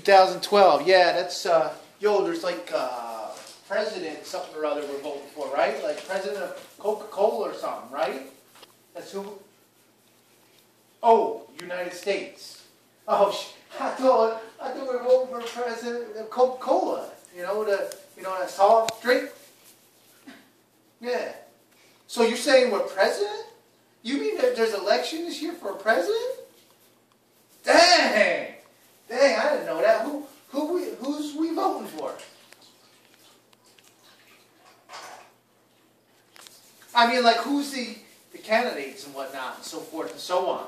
2012. Yeah, that's yo. There's like president something or other we're voting for, right? Like president of Coca-Cola or something, right? That's who. Oh, United States. Oh, I thought we were voting for president of Coca-Cola. You know that soft drink. Yeah. So you're saying we're president? You mean that there's election this year for a president? Dang! Dang, I didn't know that. Who's we voting for? I mean, like, who's the candidates and whatnot and so forth and so on?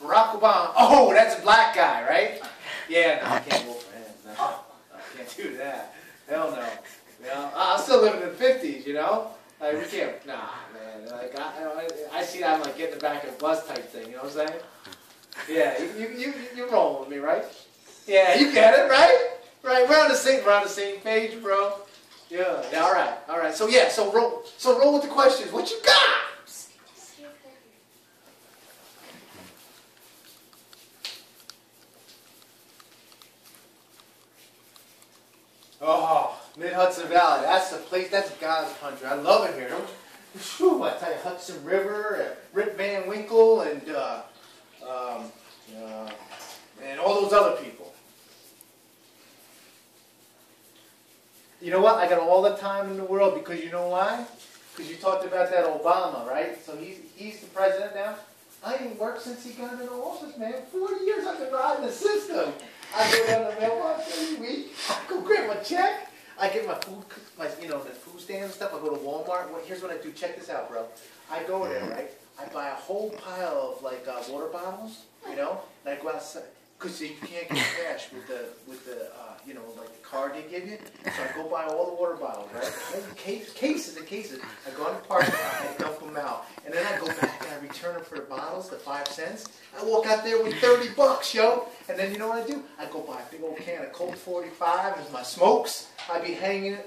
Barack Obama. Oh, that's a black guy, right? Yeah, no, I can't vote for him. No, I can't do that. Hell no. You know, I'm still living in the 50s, you know? Like, we can't, nah, man. Like, I see that, like, getting the back of the bus type thing, you know what I'm saying? Yeah, you're rolling with me, right? Yeah, you get it, right? Right, we're on the same page, bro. Yeah, all right. So yeah, so roll with the questions. What you got? Oh, Mid-Hudson Valley. That's the place. That's God's country. I love it here. Whew, I tell you, Hudson River, Rip Van Winkle, and all those other people. You know what? I got all the time in the world because you know why? Because you talked about that Obama, right? So he's the president now. I ain't worked since he got into office, man. 40 years I've been riding the system. I go down the mailbox every week. I go grab my check. I get my food, the food stand and stuff. I go to Walmart. Here's what I do. Check this out, bro. I go there, right? I buy a whole pile of like water bottles, you know, and I go outside. Because you can't get cash with the like the card they give you. So I go buy all the water bottles, right? Cases and cases. I go in the parking lot, I dump them out. And then I go back and I return them for the bottles, the 5 cents. I walk out there with $30, yo. And then you know what I do? I go buy a big old can of Colt 45 as my smokes. I be hanging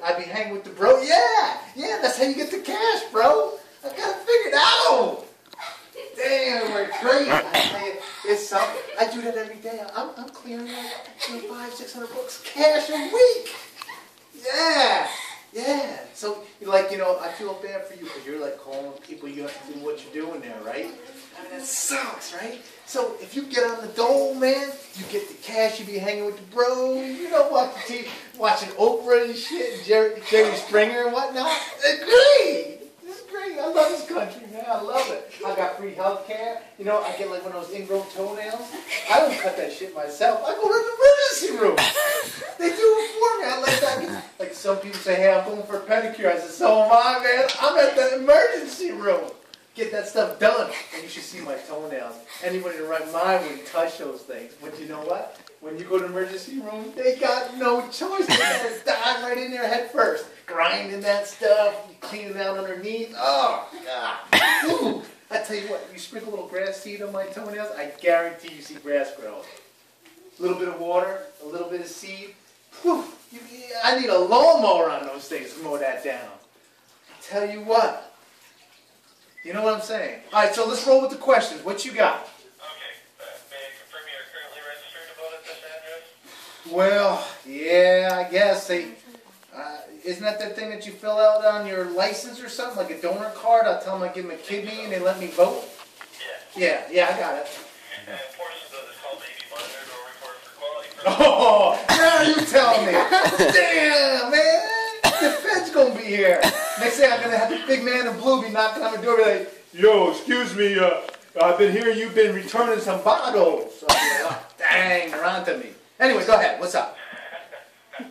with the bro. Yeah, that's how you get the cash, bro. I got it figured out. Damn, we're great. I tell you, it's something. I do that every day. I'm clearing like $500-600 cash a week. Yeah. So, I feel bad for you because you're like calling people. You have to do what you're doing there, right? I mean, that sucks, right? So if you get on the dole, man, you get the cash. You be hanging with the bros. You know what? Watching Oprah and shit, and Jerry Springer and whatnot. It's great. I love this country, man. I love it. I got free health care. You know, I get like one of those ingrown toenails. I don't cut that shit myself. I go to the emergency room. They do it for me. I like that. Like some people say, hey, I'm going for a pedicure. I said, so am I, man. I'm at the emergency room. Get that stuff done. And you should see my toenails. Anybody in the right mind wouldn't touch those things. But you know what? When you go to the emergency room, they got no choice. They gotta dive right in there head first. Grinding that stuff, cleaning out underneath. Oh, God. Ooh. I tell you what, you sprinkle a little grass seed on my toenails, I guarantee you see grass grow. A little bit of water, a little bit of seed. Whew. I need a lawnmower on those things to mow that down. I tell you what. You know what I'm saying? All right, so let's roll with the questions. What you got? Well, yeah, I guess isn't that thing that you fill out on your license or something, like a donor card? I'll tell them I give them a kidney and they let me vote. Yeah, I got it. And portions of this call may be monitored or reported for quality purposes. Oh, now you tell me. Damn, man, the Fed's gonna be here. Next thing I'm gonna have the big man in blue be knocking on the door, be like, "Yo, excuse me, I've been hearing you've been returning some bottles." So I'm like, oh, dang, they're onto me. Anyway, go ahead. What's up? Looking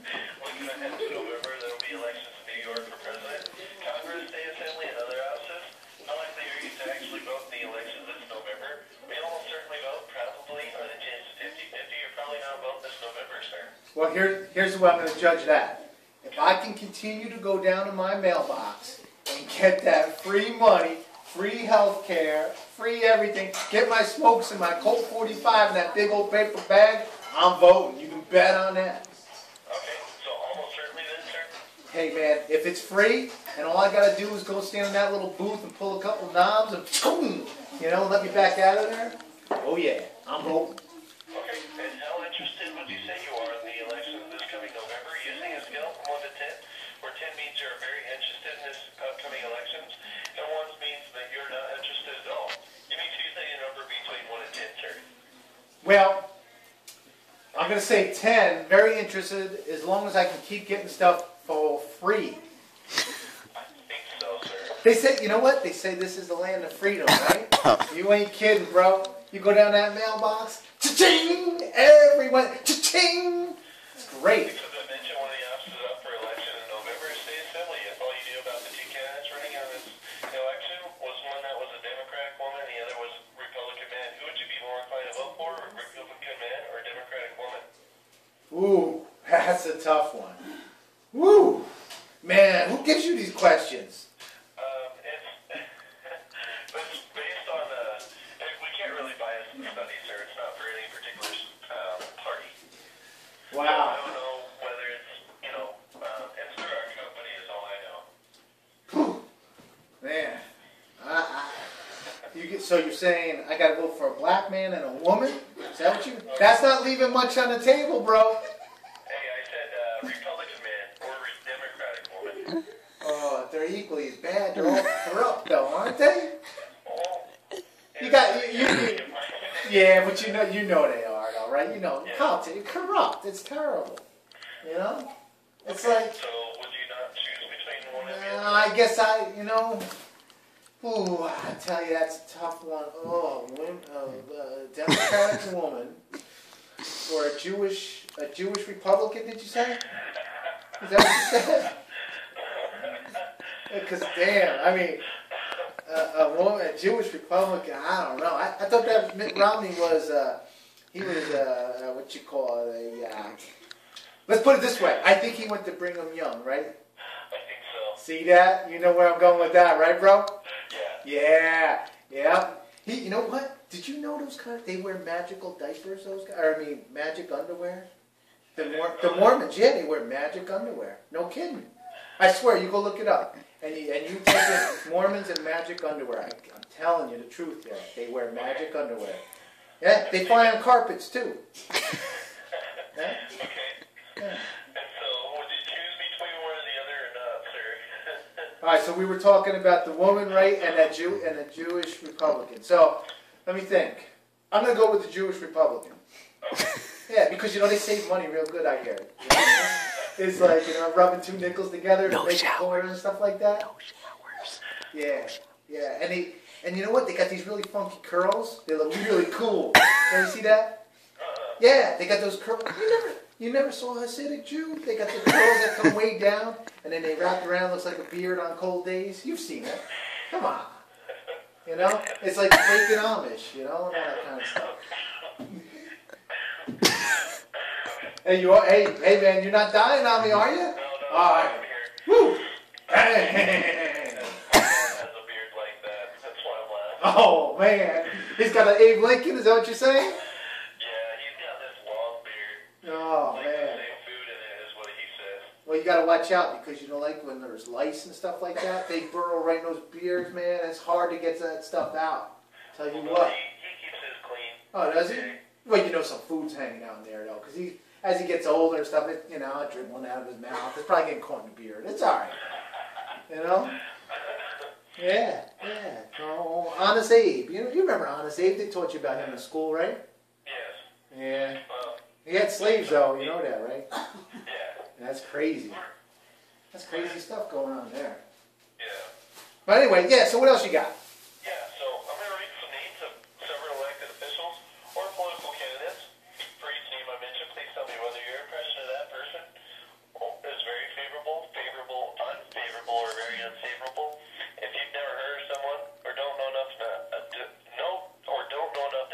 ahead to November, there will be elections in New York for president, Congress, state assembly, and other houses. How likely are you to actually vote in the elections this November? We almost certainly vote. Probably are the chances 50-50. You're probably not voting this November, sir. Well, here's the way I'm going to judge that. If I can continue to go down to my mailbox and get that free money, free health care, free everything, get my smokes in my Colt 45 in that big old paper bag, I'm voting. You can bet on that. Okay, so almost certainly then, sir? Hey, man, if it's free and all I got to do is go stand in that little booth and pull a couple knobs and boom, let me back out of there, oh yeah, I'm voting. Okay, and how interested would using a scale from 1 to 10, where 10 means you're very interested in this upcoming elections, and 1 means that you're not interested at all. Give me Tuesday a number between 1 and 10, sir. Well, I'm going to say 10, very interested, as long as I can keep getting stuff for free. I think so, sir. They say, you know what? They say this is the land of freedom, right? You ain't kidding, bro. You go down that mailbox, cha-ching! Everyone, cha-ching! It's great. Because I mentioned one of the officers up for election in November is State Assembly. If all you knew about the 2 candidates running on this election was one that was a Democratic woman and the other was a Republican man, who would you be more inclined to vote for, a Republican man or a Democratic woman? Ooh, that's a tough one. Woo! Man, who gives you these questions? It's based on, we can't really bias the study, sir. It's not for any particular party. Wow. I don't know whether it's, it's through our company is all I know. Whew. Man, so you're saying I gotta vote for a black man and a woman? Is that what you? That's not leaving much on the table, bro. Hey, I said Republican man or Democratic woman. Oh, they're equally as bad. They're all corrupt, though, aren't they? Oh, Yeah, but you know they are, though, right? You know, Yeah. politics, corrupt. It's terrible. You know, it's like. So would you not choose between one and the other? I guess Ooh, I tell you, that's a tough one. Oh, a Democratic woman or a Jewish Republican? Did you say? Is that what you said? Because damn, I mean, a woman, a Jewish Republican. I don't know. I thought that Mitt Romney was he was what you call it, let's put it this way. I think he went to Brigham Young, right? I think so. See that? You know where I'm going with that, right, bro? Yeah. Yeah. You know what? Did you know those guys? They wear magical diapers. Those guys, or I mean, magic underwear. The Mormons, yeah, they wear magic underwear. No kidding. I swear, you go look it up, and you type in Mormons and magic underwear. I'm telling you the truth here. They wear magic underwear. Yeah, they fly on carpets too. Yeah? Okay. Yeah. And so, would you choose between one or the other or not, sir? All right, so we were talking about the woman, right, and a Jewish Republican. So let me think. I'm gonna go with the Jewish Republican. Okay. Yeah, because they save money real good. I hear. It's like rubbing 2 nickels together to make a quarter and stuff like that. No showers. Yeah, and you know what? They got these really funky curls. They look really cool. Can you see that? Yeah, they got those curls. You never saw a Hasidic Jew? They got the curls that come way down, and then they wrap around. Looks like a beard on cold days. You've seen it. Come on. It's like faking Amish. And all that kind of stuff. Hey, man, you're not dying on me, are you? No, All right. I'm here. Woo! Has a beard like that. That's why I'm laughing. Oh, man. He's got an Abe Lincoln, is that what you're saying? Yeah, he's got this long beard. Oh, Like man. the same food in it is what he says. Well, you got to watch out because, like when there's lice and stuff like that, they burrow right in those beards, man. It's hard to get that stuff out. Tell you Well, what. he keeps his clean. Oh, does he? Well, some food's hanging out in there, though, because as he gets older and stuff, dribbling out of his mouth. It's probably getting caught in the beard. It's all right. Yeah. Oh, Honest Abe. You remember Honest Abe? They taught you about him in school, right? Yes. Yeah. Well, He had slaves, though. You know that, right? yeah. That's crazy. That's crazy stuff going on there. Yeah. But anyway, yeah, so what else you got? Yeah, so I'm going to read some names of several elected officials or political candidates. For each name I mention, please tell me whether your impression of that person is very favorable, unfavorable, or very unfavorable. If you've never heard of someone or don't know enough to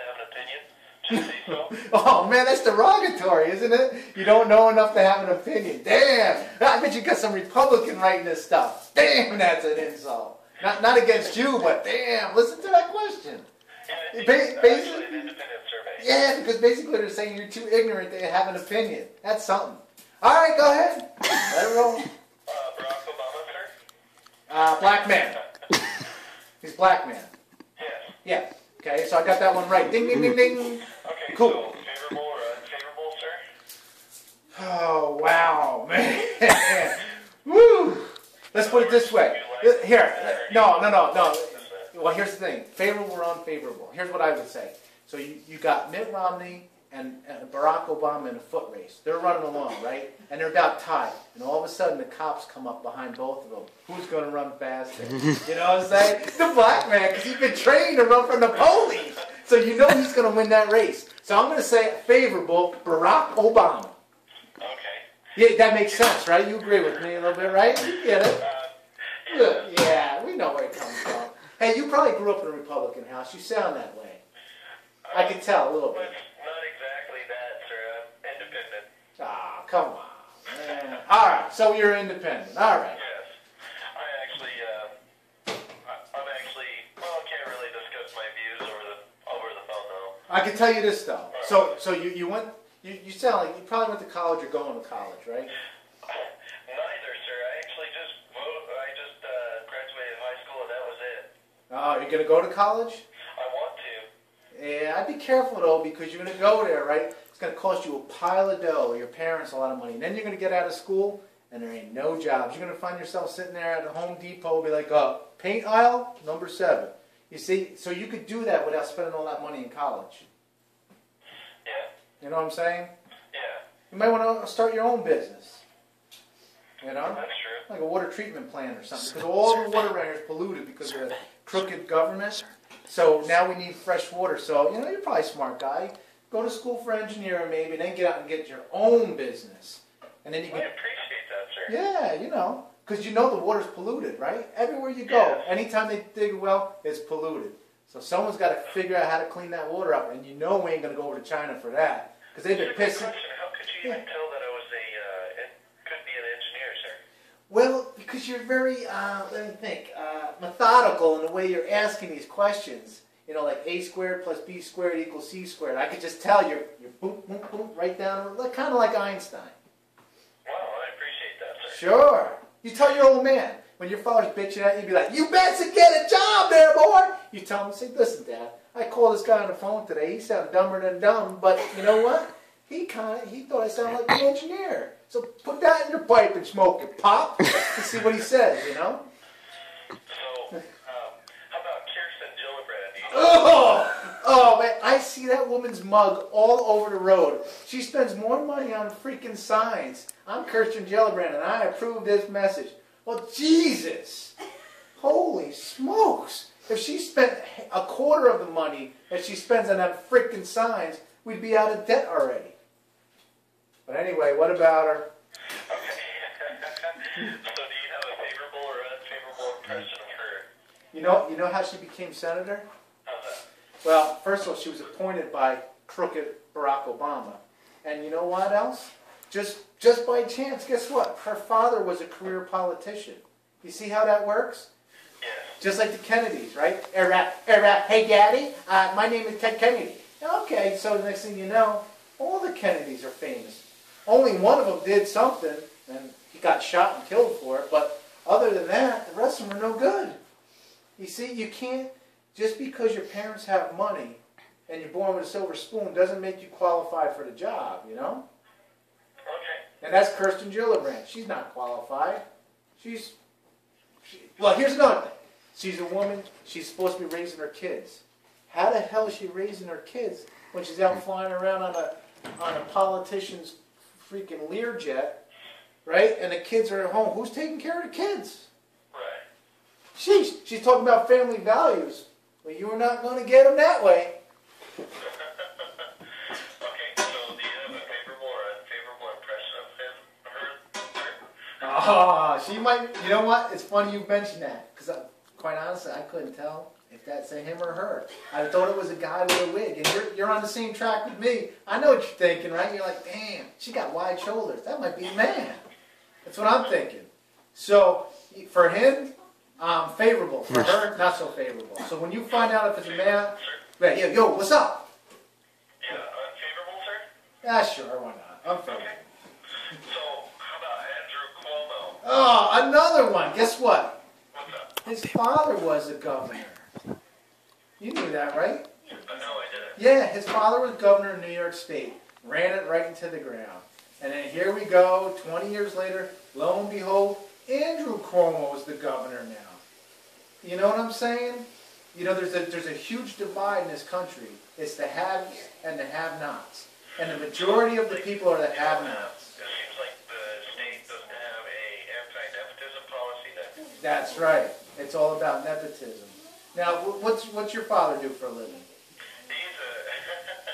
have an opinion, just say so. Oh, man, that's derogatory, isn't it? You don't know enough to have an opinion. Damn! I bet you got some Republican writing this stuff. Damn, that's an insult. Not against you, but damn, listen to that question. Yeah, actually an independent survey. Yeah, because basically they're saying you're too ignorant to have an opinion. That's something. All right, go ahead. Let it roll. Barack Obama, sir? Black man. He's black man. Yes. Yeah. Okay, so I got that one right. Ding, ding, ding, ding. Okay, Cool. so favorable or unfavorable, sir? Oh, wow, man. Woo! Let's put it this way. Here, no. Well, here's the thing. Favorable or unfavorable. Here's what I would say. So you got Mitt Romney and Barack Obama in a foot race. They're running along, right? And they're about tied. And all of a sudden, the cops come up behind both of them. Who's going to run faster? You know what I'm saying? The black man, because he's been trained to run from the police. So you know he's going to win that race. So I'm going to say favorable, Barack Obama. Okay. Yeah, that makes sense, right? You agree with me a little bit, right? You get it? Yeah, we know where it comes from. Hey, you probably grew up in a Republican house. You sound that way. I can tell a little bit. Not exactly that, sir. I'm independent. Ah, come on, man. All right, so you're independent. All right. Yes. I'm actually, well, can't really discuss my views over the phone, though. I can tell you this, though. So you went, you sound like you probably went to college or going to college, right? Neither, sir. I actually just graduated high school, and that was it. Oh, you're going to go to college? I want to. Yeah, I'd be careful, though, because you're going to go there, right? It's going to cost you a pile of dough, your parents a lot of money. And then you're going to get out of school, and there ain't no jobs. You're going to find yourself sitting there at the Home Depot, be like, paint aisle, number 7. You see, so you could do that without spending all that money in college. Yeah. You know what I'm saying? Yeah. You might want to start your own business. You know? That's true. Like a water treatment plant or something. Because all the water around here is polluted because of the crooked government. So now we need fresh water. So, you know, you're probably a smart guy. Go to school for engineering maybe, and then get out and get your own business. And then you can... I appreciate that, sir. Yeah, you know. Because you know the water's polluted, right? Everywhere you go, anytime they dig a well, it's polluted. So someone's got to figure out how to clean that water up. And you know we ain't going to go over to China for that. Because they've been pissing... How could you even tell that I was could be an engineer, sir? Well, because you're very, let me think, methodical in the way you're asking these questions. You know, like a squared plus b squared equals c squared. I could just tell you're boom, boom, boom, right down, like, kind of like Einstein. Wow, I appreciate that, sir. Sure. You tell your old man, when your father's bitching at you, you'd be like, you best to get a job there, boy. You tell him, say, listen, Dad, I called this guy on the phone today. He sounded dumber than dumb, but you know what? He thought I sounded like an engineer. So put that in your pipe and smoke it, Pop, to see what he says, you know? So, how about Kirsten Gillibrand? Oh, man, I see that woman's mug all over the road. She spends more money on freaking signs. I'm Kirsten Gillibrand, and I approve this message. Well, Jesus. Holy smokes. If she spent a quarter of the money that she spends on that freaking signs, we'd be out of debt already. But anyway, what about her? Okay. So do you have a favorable or unfavorable impression of her? You know how she became senator? How's that? Well, first of all, she was appointed by crooked Barack Obama. And you know what else? Just by chance, guess what? Her father was a career politician. You see how that works? Yes. Just like the Kennedys, right? Hey, Daddy, my name is Ted Kennedy. Okay, so the next thing you know, all the Kennedys are famous. Only one of them did something, and he got shot and killed for it, but other than that, the rest of them are no good. You see, you can't, just because your parents have money and you're born with a silver spoon doesn't make you qualified for the job, you know? Okay. And that's Kirsten Gillibrand. She's not qualified. Well, here's another thing. She's a woman. She's supposed to be raising her kids. How the hell is she raising her kids when she's out flying around on a politician's freaking Learjet, right? And the kids are at home. Who's taking care of the kids? Right. She's talking about family values. Well, you are not going to get them that way. Okay, so do you have a favorable or unfavorable impression of her? Oh, she might. You know what? It's funny you mentioned that because, quite honestly, I couldn't tell if that's a him or her. I thought it was a guy with a wig, and you're on the same track with me. I know what you're thinking, right? You're like, damn, she got wide shoulders. That might be a man. That's what I'm thinking. So for him, favorable. For her, not so favorable. So when you find out if it's a man, right, yo, what's up? Yeah, unfavorable, sir? Yeah, sure, why not? Unfavorable. Okay. So, how about Andrew Cuomo? Oh, another one. Guess what? What's up? His father was a governor. You knew that, right? No, I didn't. Yeah, his father was governor of New York State. Ran it right into the ground. And then here we go, 20 years later, lo and behold, Andrew Cuomo is the governor now. You know what I'm saying? You know, there's a huge divide in this country. It's the haves and the have-nots. And the majority of the people are the have-nots. It seems like the state doesn't have a anti-nepotism policy then. That's right. It's all about nepotism. Now, what's your father do for a living? He's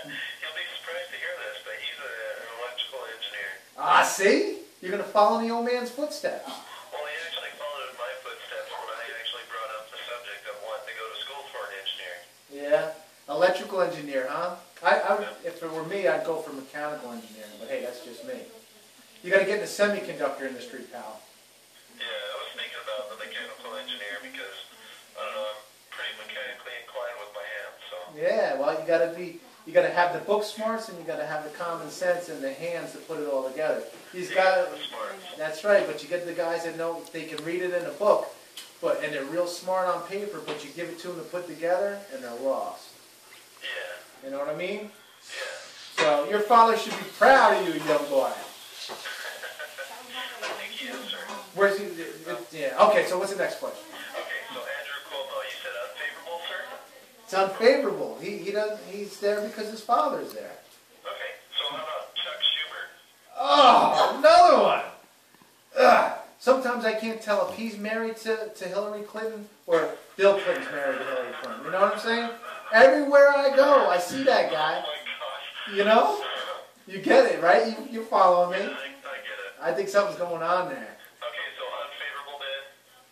you'll be surprised to hear this, but he's an electrical engineer. Ah, see? You're going to follow in the old man's footsteps. Well, he actually followed in my footsteps when I actually brought up the subject of wanting to go to school for an engineer. Yeah, electrical engineer, huh? If it were me, I'd go for mechanical engineering, but hey, that's just me. You got to get in the semiconductor industry, pal. Yeah, I was thinking about the mechanical engineer because, I don't know, I'm pretty mechanically inclined with my hands, so. Yeah, well, you got to have the book smarts and you got to have the common sense and the hands to put it all together. That's right, but you get the guys that know they can read it in a book, and they're real smart on paper, but you give it to them to put together, and they're lost. Yeah. You know what I mean? Yeah. So your father should be proud of you, young boy. I think he is, sir. Where's he? Yeah. Okay. So what's the next question? Okay. So Andrew Cuomo, you said unfavorable, sir? It's unfavorable. He doesn't. He's there because his father's there. Okay. So how about Chuck Schumer? Oh, another one. Ugh. Sometimes I can't tell if he's married to Hillary Clinton or Bill Clinton's married to Hillary Clinton. You know what I'm saying? Everywhere I go, I see that guy. Oh my gosh. You know? You get it, right? You're following me. I get it. I think something's going on there. Okay, so unfavorable then?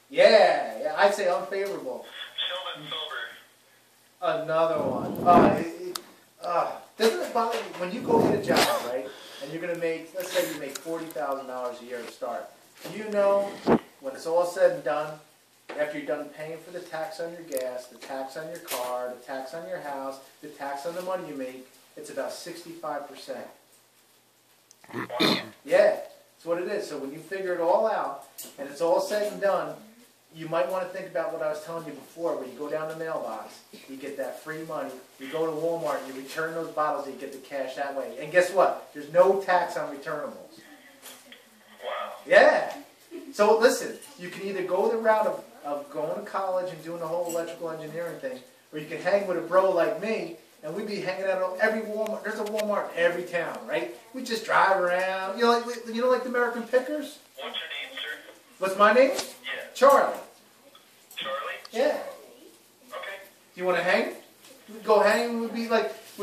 Yeah, I'd say unfavorable. Sheldon Silver. Another one. Doesn't it bother you when you go get a job, right? And you're going to make, let's say you make $40,000 a year to start. You know, when it's all said and done, after you're done paying for the tax on your gas, the tax on your car, the tax on your house, the tax on the money you make, it's about 65%. Yeah, that's what it is. So when you figure it all out, and it's all said and done, you might want to think about what I was telling you before, where you go down the mailbox, you get that free money, you go to Walmart, you return those bottles, and you get the cash that way. And guess what? There's no tax on returnables. Wow. Yeah. So listen, you can either go the route of going to college and doing the whole electrical engineering thing, or you can hang with a bro like me, and we'd be hanging out at every Walmart. There's a Walmart in every town, right? We just drive around. You know, like the American Pickers? What's your name, sir? What's my name? Yeah. Charlie. Charlie? Yeah. Okay. You want to hang? We'd go hang. Would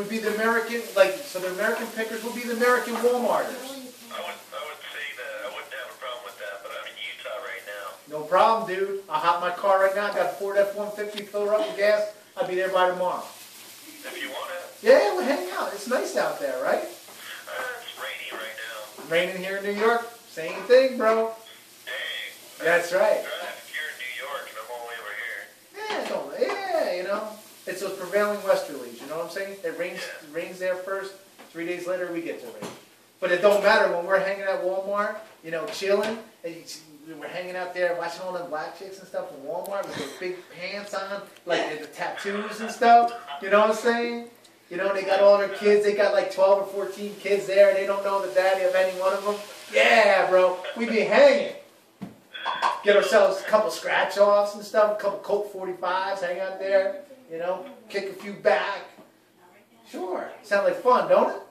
be the American, so the American Pickers would be the American Walmarters. I would say that I wouldn't have a problem with that, but I'm in Utah right now. No problem, dude. I'll hop in my car right now. I got a Ford F-150, fill her up with gas. I'll be there by tomorrow. If you want to. Yeah, we'll hang out. It's nice out there, right? It's rainy right now. Raining here in New York. Same thing, bro. Dang. That's right. If you're in New York and I'm all the way over here. Yeah, you know. It's those prevailing westerlies, you know what I'm saying? It rains there first. 3 days later, we get to rain. But it don't matter when we're hanging at Walmart, you know, chilling, and we're hanging out there watching all them black chicks and stuff in Walmart with those big pants on, like the tattoos and stuff. You know what I'm saying? You know, they got all their kids. They got like 12 or 14 kids there, and they don't know the daddy of any one of them. Yeah, bro, we be hanging. Get ourselves a couple scratch-offs and stuff, a couple Colt 45s, hang out there, you know, kick a few back. Sure. Sound like fun, don't it?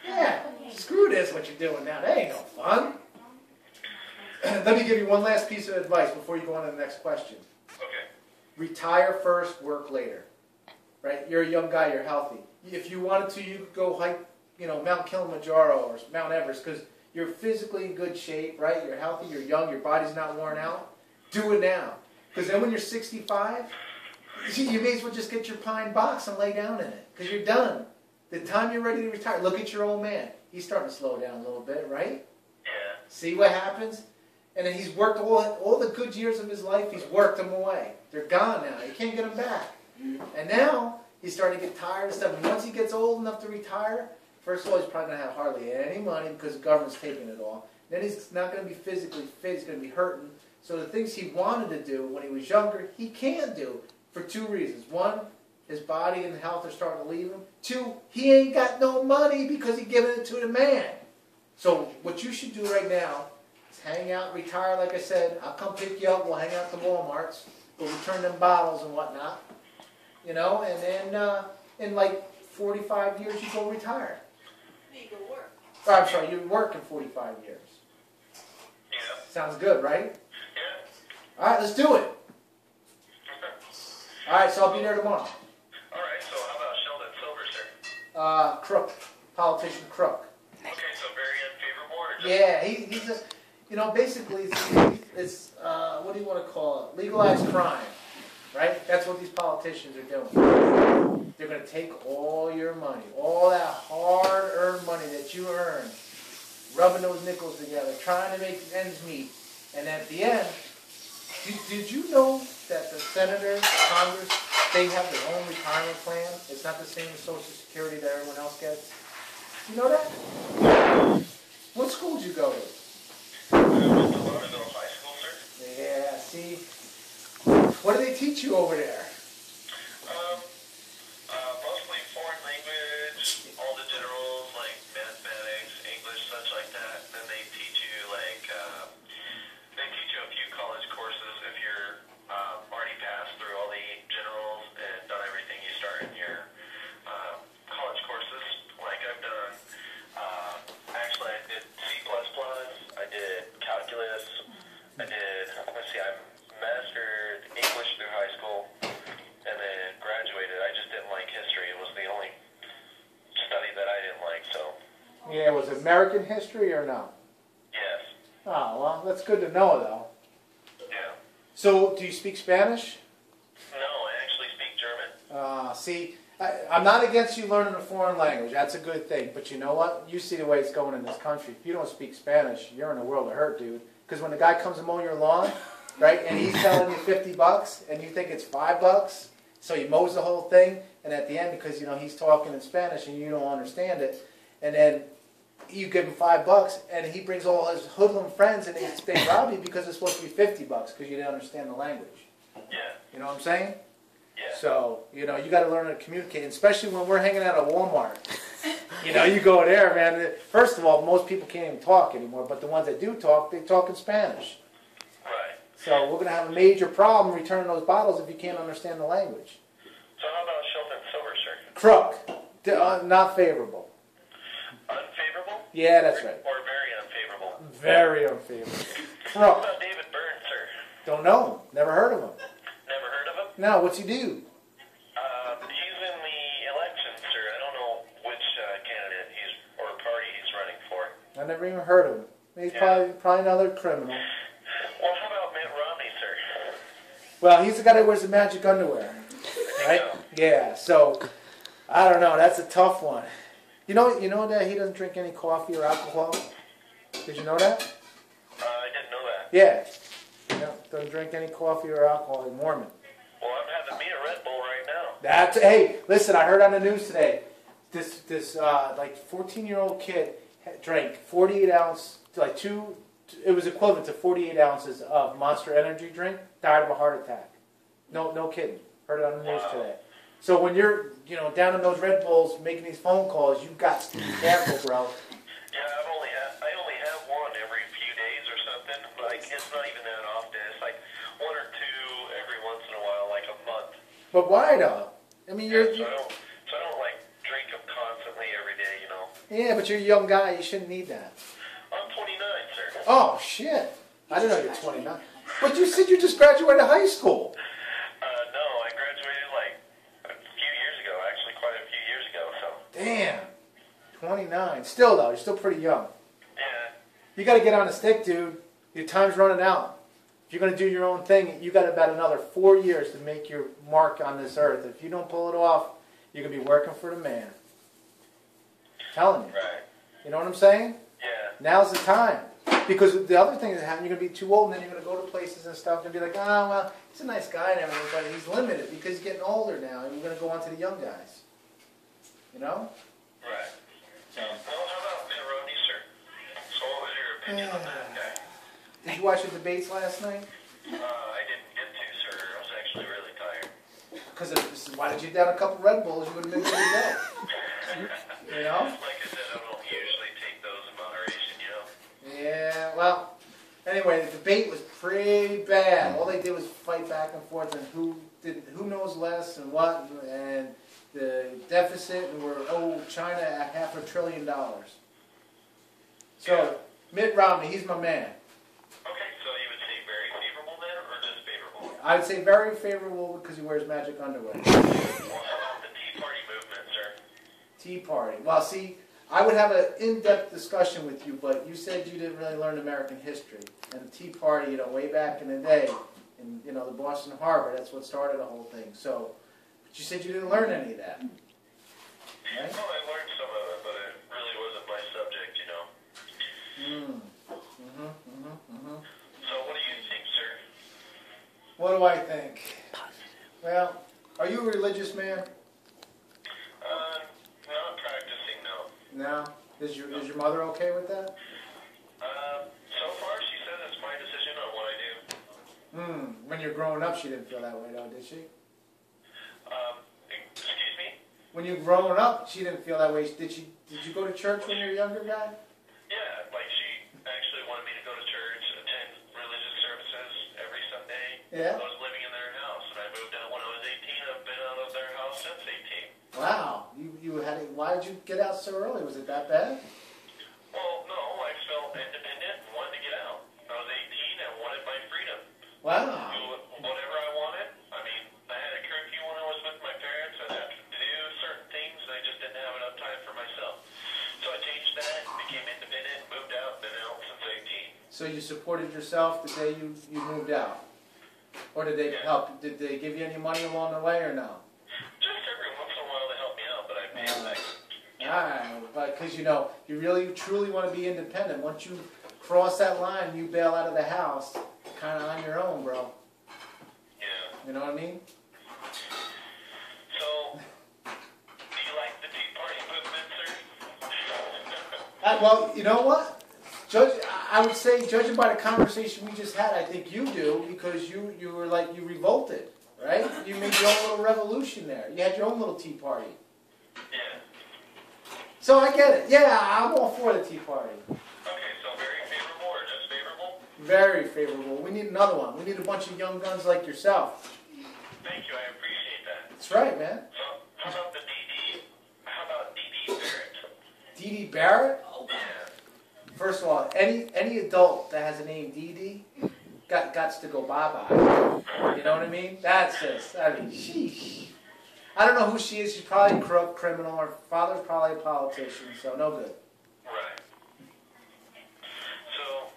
Yeah. Yeah. Screw this, what you're doing now. That ain't no fun. Let me give you one last piece of advice before you go on to the next question. Okay. Retire first, work later. Right? You're a young guy, you're healthy. If you wanted to, you could go hike, you know, Mount Kilimanjaro or Mount Everest because you're physically in good shape, right? You're healthy, you're young, your body's not worn out. Do it now. Because then when you're 65, you may as well just get your pine box and lay down in it because you're done. The time you're ready to retire, look at your old man. He's starting to slow down a little bit, right? Yeah. See what happens? And then he's worked all the good years of his life, he's worked them away. They're gone now. You can't get them back. And now he's starting to get tired and stuff. And once he gets old enough to retire, first of all, he's probably going to have hardly any money because the government's taking it all. Then he's not going to be physically fit. He's going to be hurting. So the things he wanted to do when he was younger, he can't do for two reasons. One, his body and health are starting to leave him. Two, he ain't got no money because he's giving it to the man. So what you should do right now is hang out, retire, like I said. I'll come pick you up. We'll hang out at the Walmarts. We'll return them bottles and whatnot. You know, and then in like 45 years you go retire. You go work. Or, I'm sorry, you work in 45 years. Yeah. Sounds good, right? Yeah. All right, let's do it. Okay. All right, so I'll be there tomorrow. All right, so how about Sheldon Silver, sir? Crook, politician Crook. Okay, so very unfavorable, or just... Yeah, he's a, you know, basically it's what do you want to call it? Legalized crime, right? That's what these politicians are doing. They're going to take all your money, all that hard-earned money that you earn, rubbing those nickels together, trying to make ends meet, and at the end, did you know that the senators, Congress, they have their own retirement plan? It's not the same as Social Security that everyone else gets. You know that? What school did you go to? I went to Lauderdale High School, sir. Yeah, see? What do they teach you over there? Mostly foreign language, all the generals, like mathematics, English, such like that. Then they teach you, like, they teach you a few college courses if you're already passed through all the generals and done everything you start in your college courses. Like I've done, actually I did C++, I did calculus, I did, let's see, I mastered English through high school, and then graduated. I just didn't like history. It was the only study that I didn't like, so. Yeah, was it American history or no? Yes. Oh, well, that's good to know, though. Yeah. So, do you speak Spanish? No, I actually speak German. See, I'm not against you learning a foreign language. That's a good thing. But you know what? You see the way it's going in this country. If you don't speak Spanish, you're in a world of hurt, dude. Because when the guy comes to mow your lawn, right, and he's telling you $50, and you think it's $5, so he mows the whole thing, and at the end, because, you know, he's talking in Spanish and you don't understand it, and then you give him $5, and he brings all his hoodlum friends, and they rob you because it's supposed to be $50 because you didn't understand the language. Yeah. You know what I'm saying? Yeah. So, you know, you got to learn to communicate, especially when we're hanging out at Walmart. You know, you go there, man. First of all, most people can't even talk anymore, but the ones that do talk, they talk in Spanish. Right. So we're going to have a major problem returning those bottles if you can't understand the language. So how about Sheldon Silver, sir? Crook, not favorable. Unfavorable? Yeah, that's right. Or very unfavorable? Very unfavorable. How Crook, about David Byrne, sir? don't know him. Never heard of him. Never heard of him? No, what's he do? He's in the election, sir. I don't know which candidate or party he's running for. I never even heard of him. He's probably another criminal. Well, how about Mitt Romney, sir? Well, he's the guy that wears the magic underwear, right? So. Yeah. So I don't know. That's a tough one. You know that he doesn't drink any coffee or alcohol. Did you know that? I didn't know that. Yeah. Yeah. Doesn't drink any coffee or alcohol. He's Mormon. Well, I'm having me a Red Bull right now. Hey, listen. I heard on the news today. This like 14-year-old kid drank 48 ounce, like it was equivalent to 48 ounces of Monster Energy drink. Died of a heart attack. No kidding. Heard it on the news today. So when you're, down in those Red Bulls making these phone calls, you got to be careful, bro. Yeah, I only have one every few days or something. Like, it's not even that often. It's like one or two every once in a while, like a month. But why though? I mean, So I don't like drink them constantly every day, Yeah, but you're a young guy. You shouldn't need that. I'm 29, sir. Oh shit! I didn't know you're 29. But you said you just graduated high school. No, I graduated like a few years ago. Actually, quite a few years ago. So. Damn. 29. Still though, you're still pretty young. Yeah. You got to get on the stick, dude. Your time's running out. If you're going to do your own thing, you got about another 4 years to make your mark on this earth. If you don't pull it off, you're going to be working for the man. I'm telling you. Right. You know what I'm saying? Yeah. Now's the time. Because the other thing is happening, you're going to be too old, and then you're going to go to places and stuff and be like, well, he's a nice guy and everything, but he's limited because he's getting older now, and we're going to go on to the young guys. You know? Right. So. Well, how about Mitt Romney, sir? So what was your opinion on that guy? Did you watch the debates last night? I didn't get to, sir. I was actually really tired. Because why did you down a couple Red Bulls? You would have been good to go. You know? Like I said, I don't usually take those in moderation. Yeah, well, anyway, the debate was pretty bad. All they did was fight back and forth on who knows less and what, and the deficit, and we're China at $500 billion. So Mitt Romney, he's my man. Okay, so you would say very favorable then, or just favorable? I would say very favorable because he wears magic underwear. Well, how about the Tea Party movement, sir? Tea Party. Well, see, I would have an in-depth discussion with you, but you said you didn't really learn American history. And the Tea Party, you know, way back in the day, in, you know, the Boston Harbor, that's what started the whole thing. So, but you said you didn't learn any of that. Right? Well, I learned some of it, but it really wasn't my subject, you know. So what do you think, sir? What do I think? Well, are you a religious man? Not practicing, no. No? Is your mother okay with that? So far she says it's my decision on what I do. When you're growing up, she didn't feel that way, though, did she? Excuse me? When you were growing up, she didn't feel that way. Did you go to church when you were a younger guy? Yeah, like she actually wanted me to go to church, attend religious services every Sunday. Yeah. I was living in their house, and I moved out when I was 18. I've been out of their house since 18. Wow. Why did you get out so early? Was it that bad? Well, no, I felt independent and wanted to get out. I was 18 and wanted my freedom. Wow. Do whatever I wanted. I mean, I had a curfew when I was with my parents. I'd have to do certain things, and I just didn't have enough time for myself. So I changed that, became independent, moved out, been out since 18. So you supported yourself the day you moved out? Or did they help? Did they give you any money along the way or no? Just every once in a while they help me out, but I pay them back. Alright, but because you know, you really truly want to be independent. Once you cross that line, you bail out of the house, kind of on your own, bro. Yeah. You know what I mean? So, do you like the Tea Party movement, sir? Well, you know what? I would say, judging by the conversation we just had, I think you do, because you were like, you revolted, right? You made your own little revolution there. You had your own little Tea Party. Yeah. So I get it. Yeah, I'm all for the Tea Party. Okay, so very favorable or just favorable? Very favorable. We need another one. We need a bunch of young guns like yourself. Thank you, I appreciate that. That's right, man. So, how about D.D. Barrett? D.D. Barrett? Yeah. First of all, any adult that has a name D.D. got to go bye-bye. You know what I mean? That's just, I mean, sheesh. I don't know who she is. She's probably a corrupt criminal. Her father's probably a politician, so no good. Right. So,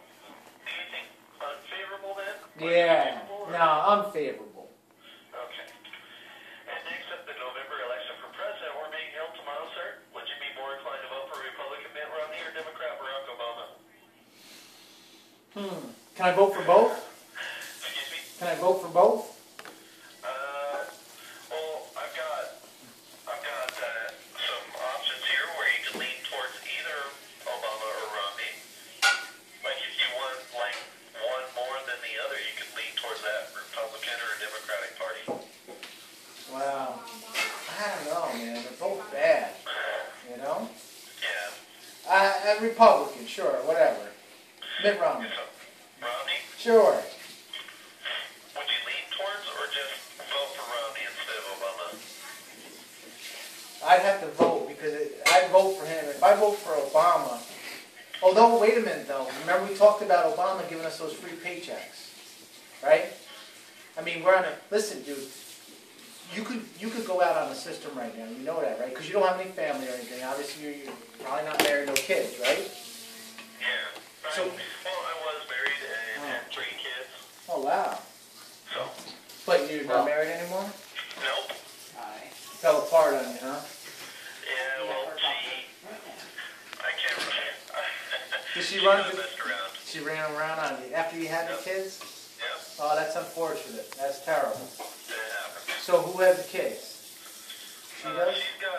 do you think unfavorable then? Yeah. No, unfavorable. Okay. And next up, the November election for president, we're being held tomorrow, sir. Would you be more inclined to vote for Republican Mitt Romney or Democrat Barack Obama? Can I vote for both? Excuse me? Can I vote for both? Well, I've got some options here where you can lean towards either Obama or Romney. Like if you want like one more than the other, you can lean towards that Republican or Democratic Party. Wow. I don't know, man. They're both bad. You know? Yeah. A Republican, sure, whatever. Mitt Romney. So, Romney? Sure. Would you lean towards or just vote for Romney instead of Obama? I'd have to vote because I'd vote for him. If I vote for Obama, although, wait a minute though. Remember we talked about Obama giving us those free paychecks, right? I mean, we're on a, listen, dude, you could go out on the system right now. You know that, right? Because you don't have any family or anything. Obviously, you're probably not married, no kids, right? Yeah. So, well, I was married and had 3 kids. Oh, wow. So, But you're not married anymore? nope. Fell apart on you, huh? Yeah, well, I can't Did she run? messed around. She ran around on you after you had the kids? Yeah, Oh, that's unfortunate. That's terrible. that happened. So who had the kids? She does? She's got